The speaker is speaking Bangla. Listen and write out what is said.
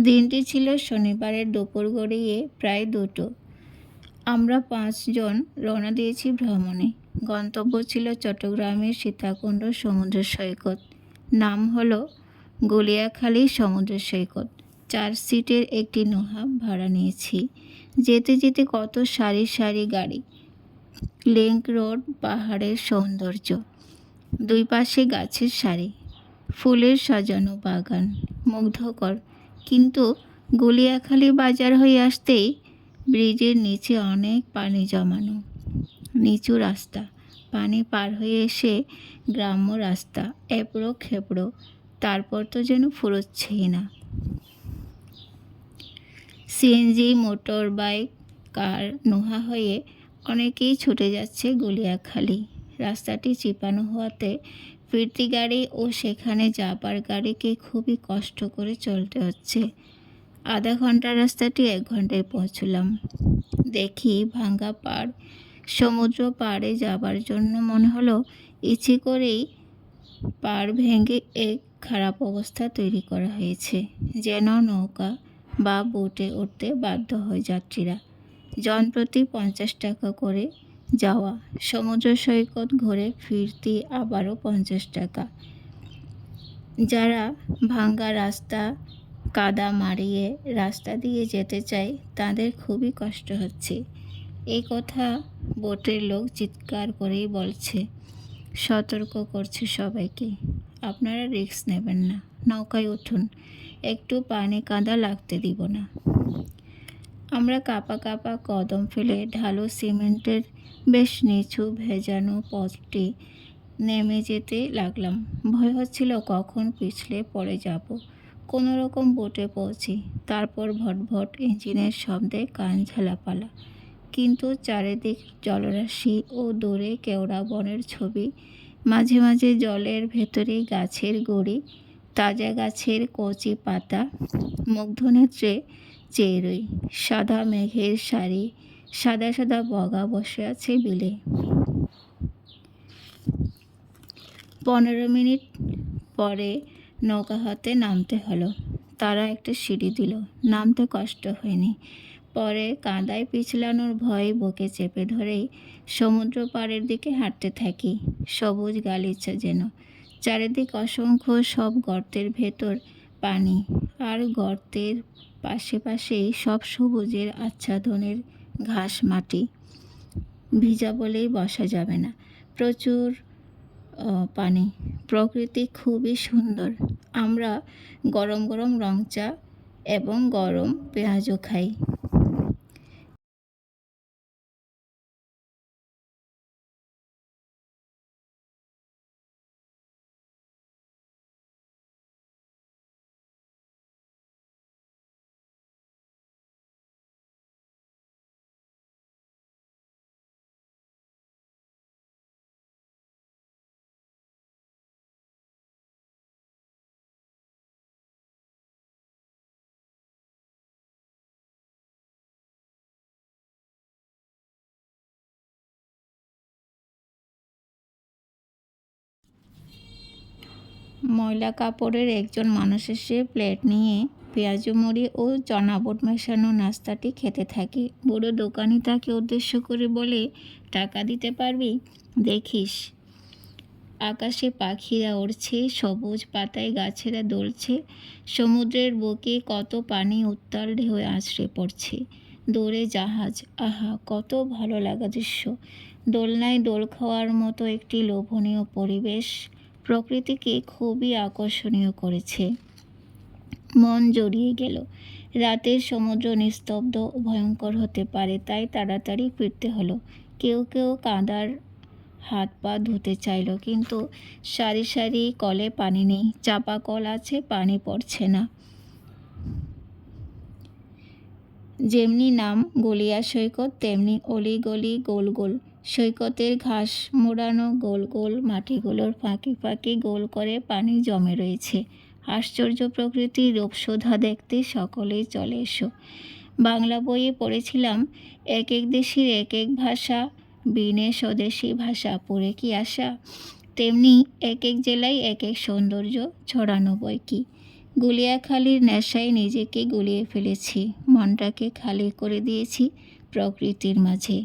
দিনটি ছিল শনিবারের দুপুর গড়িয়ে প্রায় 2টো। আমরা 5 জন রওনা দিয়েছি ভ্রমণে। গন্তব্য ছিল চট্টগ্রামের সীতাকুণ্ড সমুদ্র সৈকত। নাম হলো গলিয়াখালী সমুদ্র সৈকত। 4 সিটের একটি নোহা ভাড়া নিয়েছি। যেতে যেতে কত সারি সারি গাড়ি, লিংক রোড, পাহাড়ের সৌন্দর্য, দুই পাশে গাছের সারি, ফুলের সাজানো বাগান, মুগ্ধকর। কিন্তু গলিয়াখালী বাজার হয়ে আসতেই ব্রিজের নিচে অনেক পানি জমানো, নিচু রাস্তা, পানি পার হয়ে এসে গ্রাম্য রাস্তা, এবড়ো খেবড়ো, তারপর তো যেন ফুরোচ্ছেই না। সিএনজি, মোটর বাইক, কার, নোহা হয়ে অনেকেই ছুটে যাচ্ছে গলিয়াখালী। রাস্তাটি চিপানো হওয়াতে ফিরতি গাড়ি ও সেখানে যাবার গাড়িকে খুবই কষ্ট করে চলতে হচ্ছে। আধা ঘন্টার রাস্তাটি 1 ঘন্টায় পৌঁছলাম। দেখি ভাঙ্গা পাড়। সমুদ্র পাড়ে যাবার জন্য মনে হলো ইচ্ছে করেই পাড় ভেঙে এক খারাপ অবস্থা তৈরি করা হয়েছে, যেন নৌকা বা বোটে উঠতে বাধ্য হয় যাত্রীরা। জনপ্রতি 50 টাকা করে যাওয়া, সমুদ্র সৈকত ঘুরে ফিরতি আবারও 50 টাকা। যারা ভাঙ্গা রাস্তা, কাদা মারিয়ে রাস্তা দিয়ে যেতে চায় তাদের খুবই কষ্ট হচ্ছে। এই কথা বোটের লোক চিৎকার করেই বলছে, সতর্ক করছে সবাইকে, আপনারা রিস্ক নেবেন না, নৌকায় উঠুন, একটু পানি কাদা লাগতে দিব না। আমরা কাপা কাপা কদম ফেলে ঢালু সিমেন্টের বেশ নিচু ভেজানো পথটি নেমে যেতে লাগলাম। ভয় হচ্ছিল কখন পিছলে পড়ে যাব। কোনো রকম বোটে পৌঁছি। তারপর ভটভট ইঞ্জিনের শব্দে কান ঝালাপালা। কিন্তু চারিদিক জলরাশি ও দূরে কেওড়া বনের ছবি। মাঝে মাঝে জলের ভেতরে গাছের গুঁড়ি, তাজা গাছের কচি পাতা। মুগ্ধ নেত্রে চেয়ে রই। সাদা মেঘের সারি, সাদা সাদা বগা বসে আছে বিলে। 15 মিনিট পরে নৌকা হাতে নামতে হলো। তারা একটা সিঁড়ি দিল, নামতে কষ্ট হয়নি। পরে কাদায় পিছলানোর ভয় বুকে চেপে ধরেই সমুদ্র পাড়ের দিকে হাঁটতে থাকি। সবুজ গালিচা যেন, চারিদিক অসংখ্য সব গর্তের ভেতর পানি, আর গর্তের পাশে পাশেই সব সবুজের আচ্ছাদনের ঘাস মাটি। ভিজা বলেই বসা যাবে না, প্রচুর পানি। প্রকৃতি খুবই সুন্দর। আমরা গরম গরম রং চা এবং গরম পেঁয়াজও খাই। ময়লা কাপড়ের একজন মানুষ এসে প্লেট নিয়ে পেঁয়াজু মুড়ি ও চনা বুট মেশানো নাস্তাটি খেতে থাকে। বুড়ো দোকানি তাকে উদ্দেশ্য করে বলে, টাকা দিতে পারবি? দেখিস আকাশে পাখিরা উড়ছে, সবুজ পাতায় গাছেরা দুলছে, সমুদ্রের বুকে কত পানি উত্তাল ঢেউ আছড়ে পড়ছে, দূরে জাহাজ। আহা, কত ভালো লাগা দৃশ্য। দোলনায় দোল খাওয়ার মতো একটি লোভনীয় পরিবেশ প্রকৃতিকে খুবই আকর্ষণীয় করেছে। মন জড়িয়ে গেল। রাতের সমুদ্র নিস্তব্ধ ও ভয়ঙ্কর হতে পারে, তাই তাড়াতাড়ি ফিরতে হলো। কেউ কেউ কাদার হাত পা ধুতে চাইল, কিন্তু সারি সারি কলে পানি নেই। চাপা কল আছে, পানি পড়ছে না। যেমনি নাম গলিয়া সৈকত, তেমনি অলিগলি গোল গোল। সৈকতের ঘাস মোড়ানো গোল গোল মাটিগুলোর ফাঁকে ফাঁকে গোল করে পানি জমে রয়েছে। আশ্চর্য প্রকৃতির রূপশোধা দেখতে সকলেই চলে এসো। বাংলা বইয়ে পড়েছিলাম, এক এক দেশের এক এক ভাষা, বিনে স্বদেশী ভাষা পড়ে কি আশা। তেমনি এক এক জেলায় এক এক সৌন্দর্য ছড়ানো বই কি। গুলিয়াখালির নেশায় নিজেকে গুলিয়ে ফেলেছি, মনটাকে খালি করে দিয়েছি প্রকৃতির মাঝে।